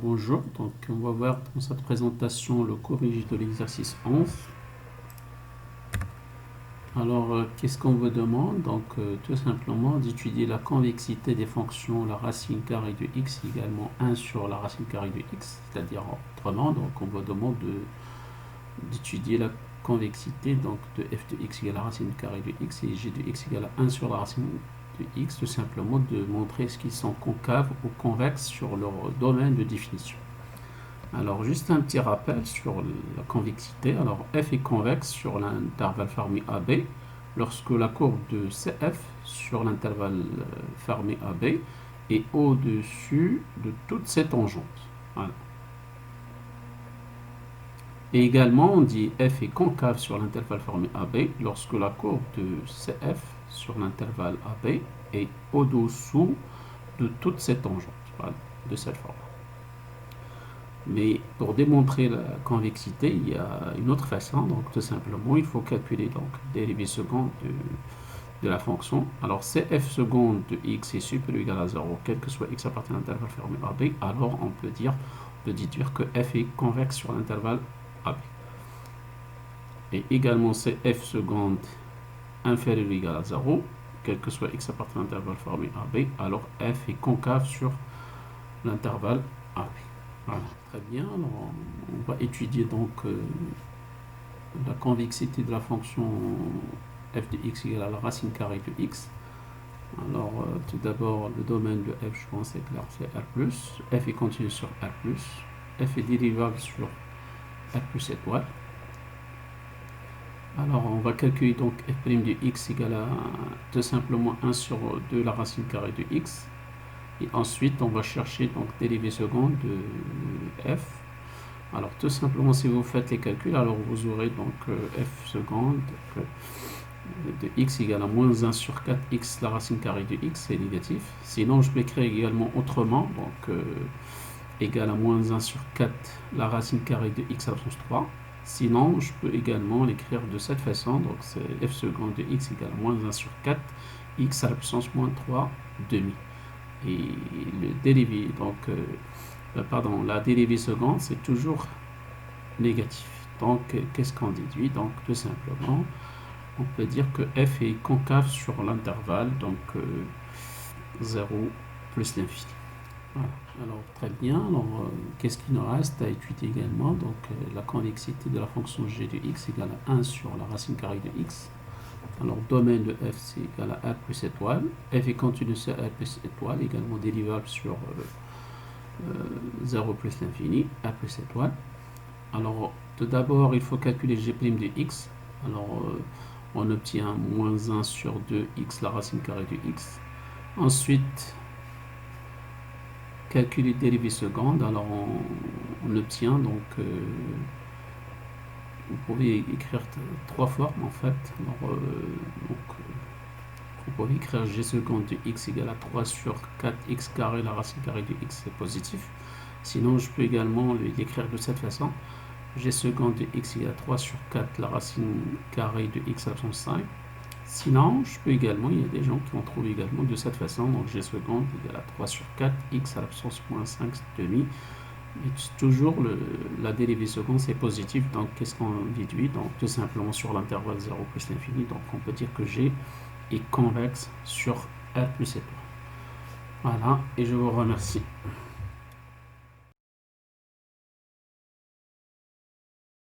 Bonjour, donc on va voir dans cette présentation le corrige de l'exercice 11. Qu'est-ce qu'on vous demande? Tout simplement d'étudier la convexité des fonctions la racine carrée de x également 1 sur la racine carrée de x, c'est-à-dire autrement, donc on vous demande d'étudier la convexité donc de f de x égale à la racine carrée de x et g de x égale à 1 sur la racine de x, tout simplement de montrer ce qu'ils sont concaves ou convexes sur leur domaine de définition. Alors, juste un petit rappel sur la convexité. Alors, f est convexe sur l'intervalle fermé AB lorsque la courbe de CF sur l'intervalle fermé AB est au-dessus de toutes ses tangentes. Voilà. Et également, on dit f est concave sur l'intervalle fermé AB lorsque la courbe de CF sur l'intervalle AB est au-dessous de toutes ses tangentes. Voilà, de cette forme. Mais pour démontrer la convexité, il y a une autre façon. Donc, tout simplement, il faut calculer donc dérivée seconde de la fonction. Alors, cf seconde de x est supérieur ou égal à 0, quel que soit x appartient à l'intervalle fermé AB, alors on peut déduire que f est convexe sur l'intervalle AB. Et également, cf seconde inférieur ou égal à 0, quel que soit x appartient à l'intervalle fermé AB, alors f est concave sur l'intervalle AB. Voilà, très bien. Alors, on va étudier donc la convexité de la fonction f de x égale à la racine carrée de x. Alors, tout d'abord, le domaine de f, je pense, c'est clair, c'est R+. F est continu sur R+. F est dérivable sur R+ étoile. Alors, on va calculer donc f' de x égale à tout simplement 1 sur 2 la racine carrée de x. Et ensuite, on va chercher donc dérivée seconde de f. Alors, tout simplement, si vous faites les calculs, alors vous aurez donc f seconde de x égale à moins 1 sur 4x la racine carrée de x, c'est négatif. Sinon, je peux écrire également autrement, donc égal à moins 1 sur 4 la racine carrée de x à la puissance 3. Sinon, je peux également l'écrire de cette façon, donc c'est f seconde de x égale à moins 1 sur 4 x à la puissance moins 3 demi. Et le dérivé, donc, la dérivée seconde, c'est toujours négatif. Donc, qu'est-ce qu'on déduit? Donc, tout simplement, on peut dire que f est concave sur l'intervalle, donc 0 plus l'infini. Voilà. Alors, très bien. Alors, qu'est-ce qu'il nous reste à étudier également? Donc, la convexité de la fonction g de x égale à 1 sur la racine carrée de x. Alors, domaine de f, c'est égal à R+ étoile. F est continu sur R+ étoile, également dérivable sur 0 plus l'infini, R+ étoile. Alors, tout d'abord, il faut calculer g' de x. Alors, on obtient moins 1 sur 2x, la racine carrée de x. Ensuite, calculer dérivée seconde. Alors, on obtient donc... vous pouvez écrire trois formes en fait. Alors, vous pouvez écrire g seconde de x égale à 3 sur 4x carré, la racine carrée de x, c'est positif. Sinon, je peux également l'écrire de cette façon. G seconde de x égale à 3 sur 4, la racine carrée de x à la puissance 5. Sinon, je peux également, il y a des gens qui vont trouver également de cette façon. Donc, g seconde égale à 3 sur 4, x à la puissance moins 5 demi. Et toujours la dérivée seconde c'est positif, donc qu'est-ce qu'on déduit? Donc tout simplement sur l'intervalle 0 plus l'infini, donc on peut dire que G est convexe sur R+ étoile. Voilà, et je vous remercie.